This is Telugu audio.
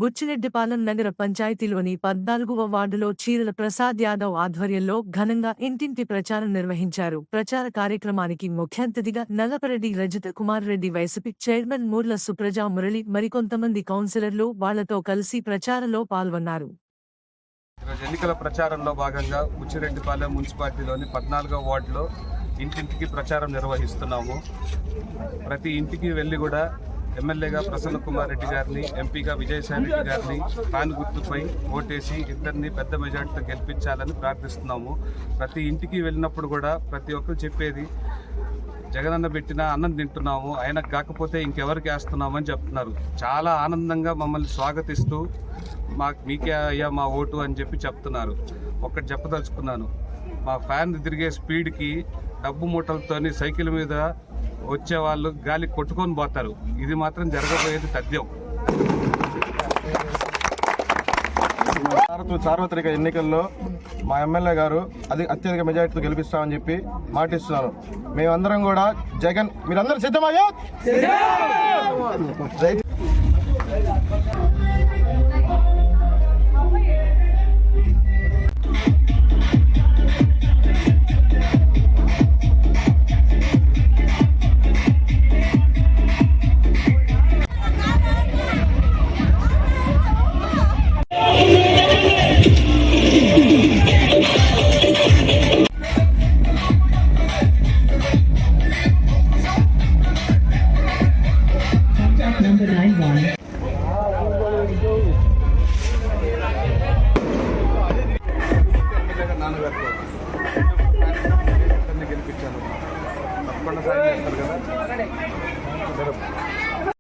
బుచ్చిరెడ్డిపాలెం నగర పంచాయతీలోని 14వ వార్డులో చీరల ప్రసాద్ యాదవ్ ఆధ్వర్యంలో ఘనంగా ఇంటింటి ప్రచారం నిర్వహించారు. ప్రచార కార్యక్రమానికి ముఖ్య అతిథిగా నల్లపరెడ్డి రజత కుమార్ రెడ్డి, వైసీపీ చైర్మన్ మూర్ల సుప్రజా మురళి, మరికొంతమంది కౌన్సిలర్లు వాళ్లతో కలిసి ప్రచారంలో పాల్గొన్నారు. ఎన్నికల ప్రచారంలో భాగంగా బుచ్చిరెడ్డిపాలెం మున్సిపాలిటీలోని 14వ వార్డులో ఇంటింటికి ప్రచారం నిర్వహిస్తున్నాము. ప్రతి ఇంటికి వెళ్ళి కూడా ఎమ్మెల్యేగా ప్రసన్న కుమార్ రెడ్డి గారిని, ఎంపీగా విజయసాయి రెడ్డి గారిని ఫ్యాన్ గుర్తుపై ఓటేసి ఇద్దరిని పెద్ద మెజార్టీతో గెలిపించాలని ప్రార్థిస్తున్నాము. ప్రతి ఇంటికి వెళ్ళినప్పుడు కూడా ప్రతి ఒక్కరు చెప్పేది, జగనన్న పెట్టిన అన్నం తింటున్నాము, ఆయనకు కాకపోతే ఇంకెవరికి వేస్తున్నాము అని చెప్తున్నారు. చాలా ఆనందంగా మమ్మల్ని స్వాగతిస్తూ మీకే అయ్యా మా ఓటు అని చెప్పి చెప్తున్నారు. ఒక్కటి చెప్పదలుచుకున్నాను, మా ఫ్యాన్ తిరిగే స్పీడ్కి డబ్బు మూటలతోని సైకిల్ మీద వచ్చేవాళ్ళు గాలి కొట్టుకొని పోతారు. ఇది మాత్రం జరగబోయేది తథ్యం. సార్వత్రిక ఎన్నికల్లో మా ఎమ్మెల్యే గారు అత్యధిక మెజారిటీతో గెలిపిస్తామని చెప్పి మాటిస్తున్నారు. మేమందరం కూడా జగన్, మీరందరూ సిద్ధమయ్యా? గెలిపించాను, తప్పకుండా సాయం చేస్తారు కదా.